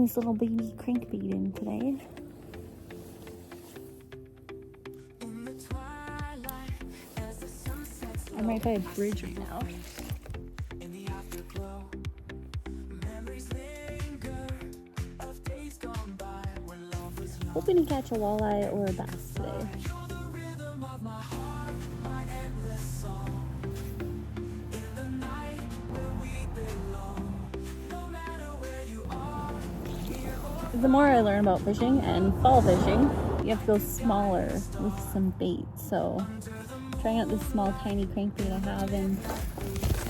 bring this little baby crankbait in today. I'm right by a bridge right now. Hoping to catch a walleye or a bass today. The more I learn about fishing and fall fishing, you have to go smaller with some bait. So trying out this small tiny crankbait I have, and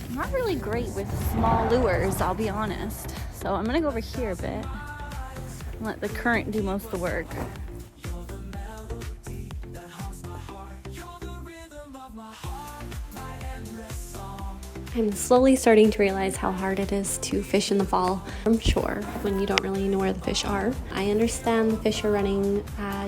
I'm not really great with small lures, I'll be honest. So I'm gonna go over here a bit and let the current do most of the work. I'm slowly starting to realize how hard it is to fish in the fall from shore when you don't really know where the fish are. I understand the fish are running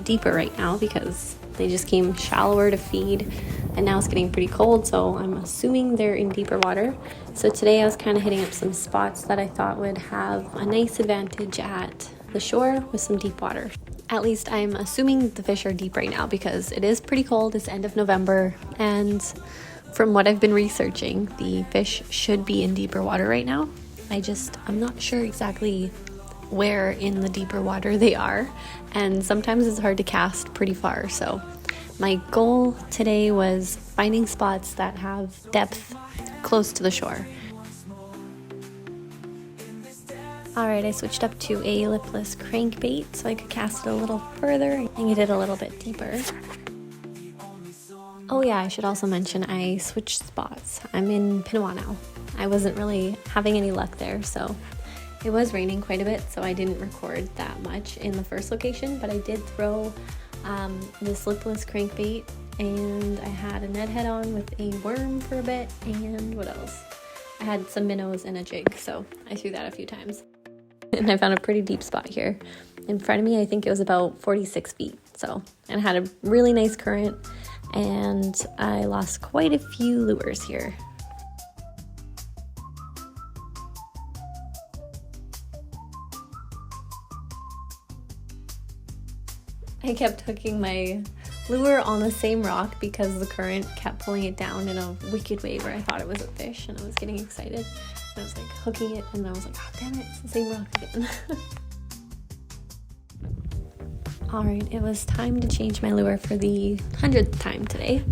deeper right now because they just came shallower to feed, and now it's getting pretty cold, so I'm assuming they're in deeper water. So today I was kind of hitting up some spots that I thought would have a nice advantage at the shore with some deep water. At least I'm assuming the fish are deep right now because it is pretty cold. It's end of November, and from what I've been researching, the fish should be in deeper water right now. I'm not sure exactly where in the deeper water they are, and sometimes it's hard to cast pretty far. So my goal today was finding spots that have depth close to the shore. Alright, I switched up to a lipless crankbait so I could cast it a little further and get it a little bit deeper. Oh yeah, I should also mention I switched spots. I'm in Pinawa now. I wasn't really having any luck there, so it was raining quite a bit, so I didn't record that much in the first location, but I did throw this lipless crankbait, and I had a Ned head on with a worm for a bit, and what else? I had some minnows and a jig, so I threw that a few times. And I found a pretty deep spot here. In front of me, I think it was about 46 feet, and it had a really nice current, and I lost quite a few lures here. I kept hooking my lure on the same rock because the current kept pulling it down in a wicked way where I thought it was a fish, and I was getting excited. And I was like hooking it, and I was like, oh damn it, it's the same rock again. Alright, it was time to change my lure for the 100th time today,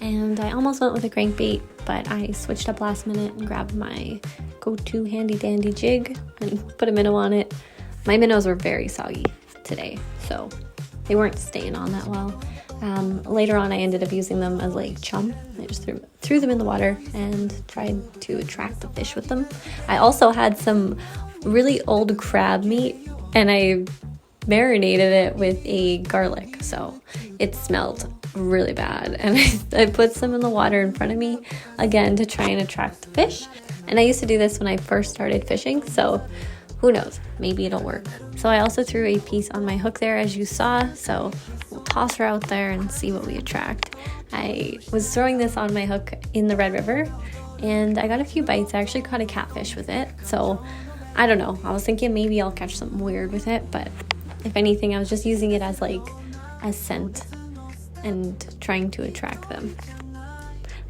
and I almost went with a crankbait, but I switched up last minute and grabbed my go-to handy-dandy jig and put a minnow on it. My minnows were very soggy today, so they weren't staying on that well. Later on, I ended up using them as like chum. I just threw them in the water and tried to attract the fish with them. I also had some really old crab meat, and I marinated it with a garlic, so it smelled really bad, and I put some in the water in front of me again to try and attract the fish. And I used to do this when I first started fishing, so who knows, maybe it'll work. So I also threw a piece on my hook there, as you saw, so we'll toss her out there and see what we attract. I was throwing this on my hook in the Red River, and I got a few bites. I actually caught a catfish with it, so I don't know, I was thinking maybe I'll catch something weird with it, but if anything, I was just using it as like a scent and trying to attract them.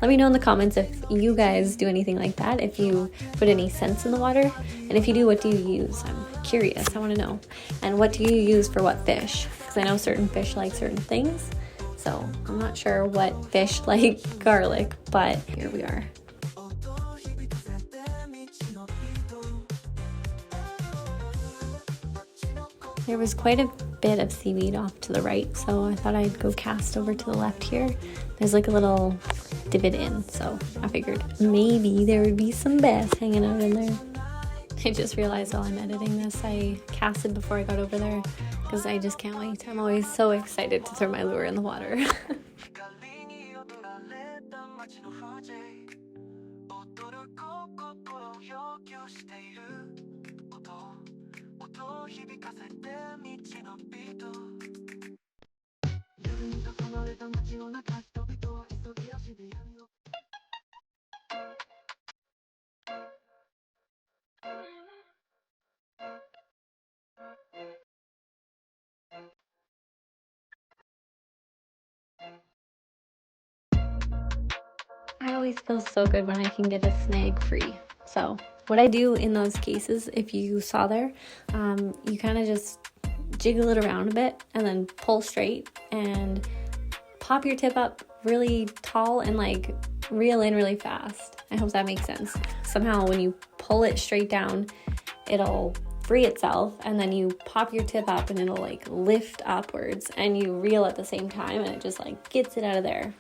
Let me know in the comments if you guys do anything like that, if you put any scents in the water, and if you do, what do you use? I'm curious, I want to know. And what do you use for what fish? Because I know certain fish like certain things, so I'm not sure what fish like garlic, but here we are. There was quite a bit of seaweed off to the right, so I thought I'd go cast over to the left here. There's like a little divot in, so I figured maybe there would be some bass hanging out in there. I just realized while I'm editing this, I casted before I got over there because I just can't wait. I'm always so excited to throw my lure in the water. It always feels so good when I can get a snag free. So what I do in those cases, if you saw there, you kind of just jiggle it around a bit and then pull straight and pop your tip up really tall and like reel in really fast. I hope that makes sense. Somehow when you pull it straight down, it'll free itself, and then you pop your tip up and it'll like lift upwards, and you reel at the same time, and it just like gets it out of there.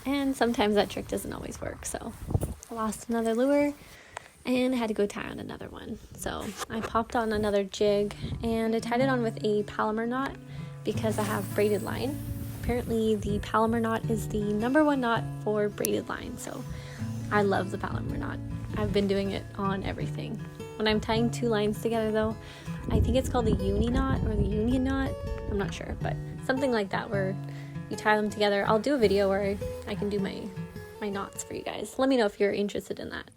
And sometimes that trick doesn't always work, so I lost another lure and had to go tie on another one. So I popped on another jig and I tied it on with a Palomar knot because I have braided line. Apparently the Palomar knot is the #1 knot for braided line, so I love the Palomar knot. I've been doing it on everything. When I'm tying two lines together though, I think it's called the uni knot or the union knot, I'm not sure, but something like that where you tie them together. I'll do a video where I can do my knots for you guys. Let me know if you're interested in that.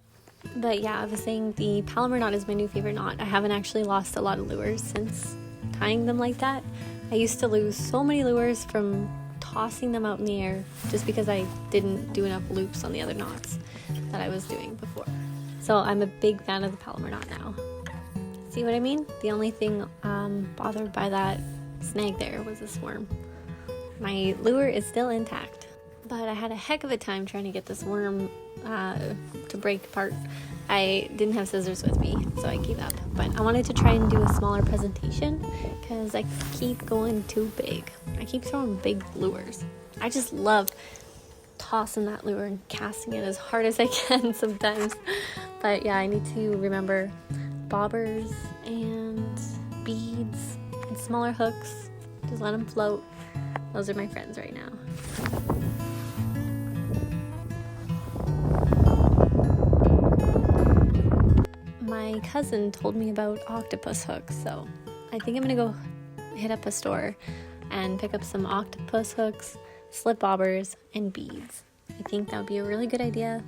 But yeah, I was saying the Palomar knot is my new favorite knot. I haven't actually lost a lot of lures since tying them like that. I used to lose so many lures from tossing them out in the air just because I didn't do enough loops on the other knots that I was doing before. So I'm a big fan of the Palomar knot now. See what I mean? The only thing bothered by that snag there was this worm. My lure is still intact, but I had a heck of a time trying to get this worm to break apart. I didn't have scissors with me, so I gave up. But I wanted to try and do a smaller presentation because I keep going too big. I keep throwing big lures. I just love tossing that lure and casting it as hard as I can sometimes. But yeah, I need to remember bobbers and beads and smaller hooks. Just let them float. Those are my friends right now. My cousin told me about octopus hooks, so I think I'm gonna go hit up a store and pick up some octopus hooks, slip bobbers, and beads. I think that would be a really good idea.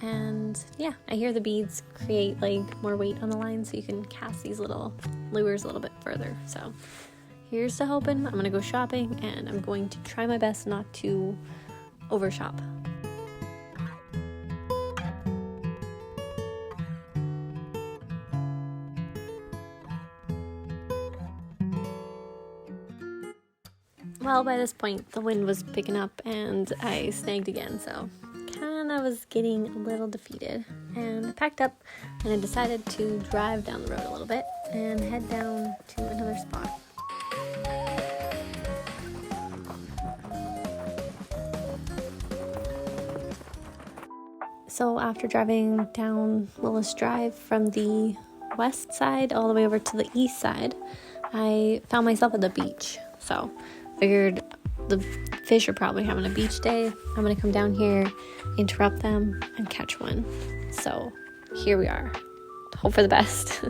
And yeah, I hear the beads create like more weight on the line, so you can cast these little lures a little bit further. So here's to hoping. I'm gonna go shopping and I'm going to try my best not to overshop. Well, by this point, the wind was picking up and I snagged again, so kind of was getting a little defeated. And I packed up and I decided to drive down the road a little bit and head down to another spot. So after driving down Willis Drive from the west side all the way over to the east side, I found myself at the beach. So figured the fish are probably having a beach day. I'm gonna come down here, interrupt them, and catch one. So here we are. Hope for the best.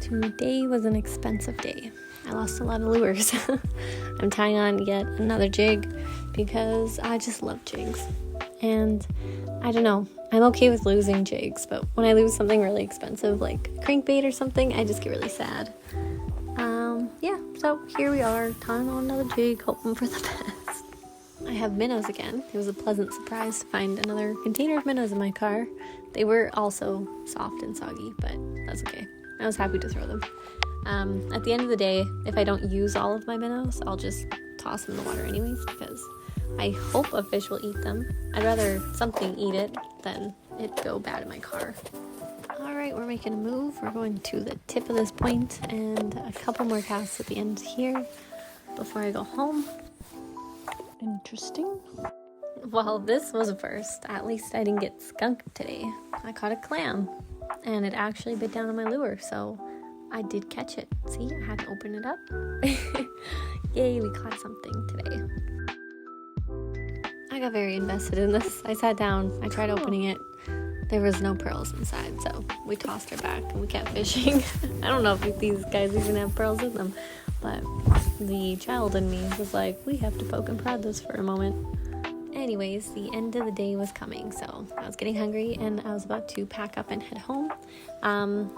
Today was an expensive day. I lost a lot of lures. I'm tying on yet another jig because I just love jigs. And I don't know, I'm okay with losing jigs, but when I lose something really expensive like a crankbait or something, I just get really sad. Yeah, so here we are, tying on another jig, hoping for the best. I have minnows again. It was a pleasant surprise to find another container of minnows in my car. They were also soft and soggy, but that's okay. I was happy to throw them. At the end of the day, if I don't use all of my minnows, I'll just toss them in the water anyways, because I hope a fish will eat them. I'd rather something eat it than it go bad in my car. Alright, we're making a move. We're going to the tip of this point and a couple more casts at the end here before I go home. Interesting. Well, this was a first. At least I didn't get skunked today. I caught a clam, and it actually bit down on my lure, so I did catch it. See, I had to open it up. Yay, we caught something today. got very invested in this. I sat down, I tried opening it. There was no pearls inside, so we tossed her back and we kept fishing. I don't know if these guys even have pearls in them, but the child in me was like, we have to poke and prod this for a moment. Anyways, the end of the day was coming, so I was getting hungry and I was about to pack up and head home.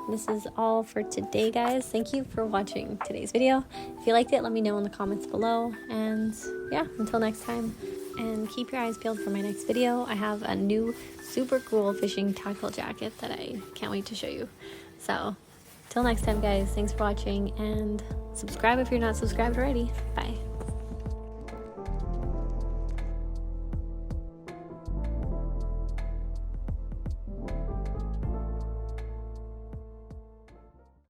This is all for today, guys. Thank you for watching today's video. If you liked it, let me know in the comments below. And yeah, until next time, and keep your eyes peeled for my next video. I have a new super cool fishing tackle jacket that I can't wait to show you. So till next time, guys, thanks for watching, and subscribe if you're not subscribed already. Bye.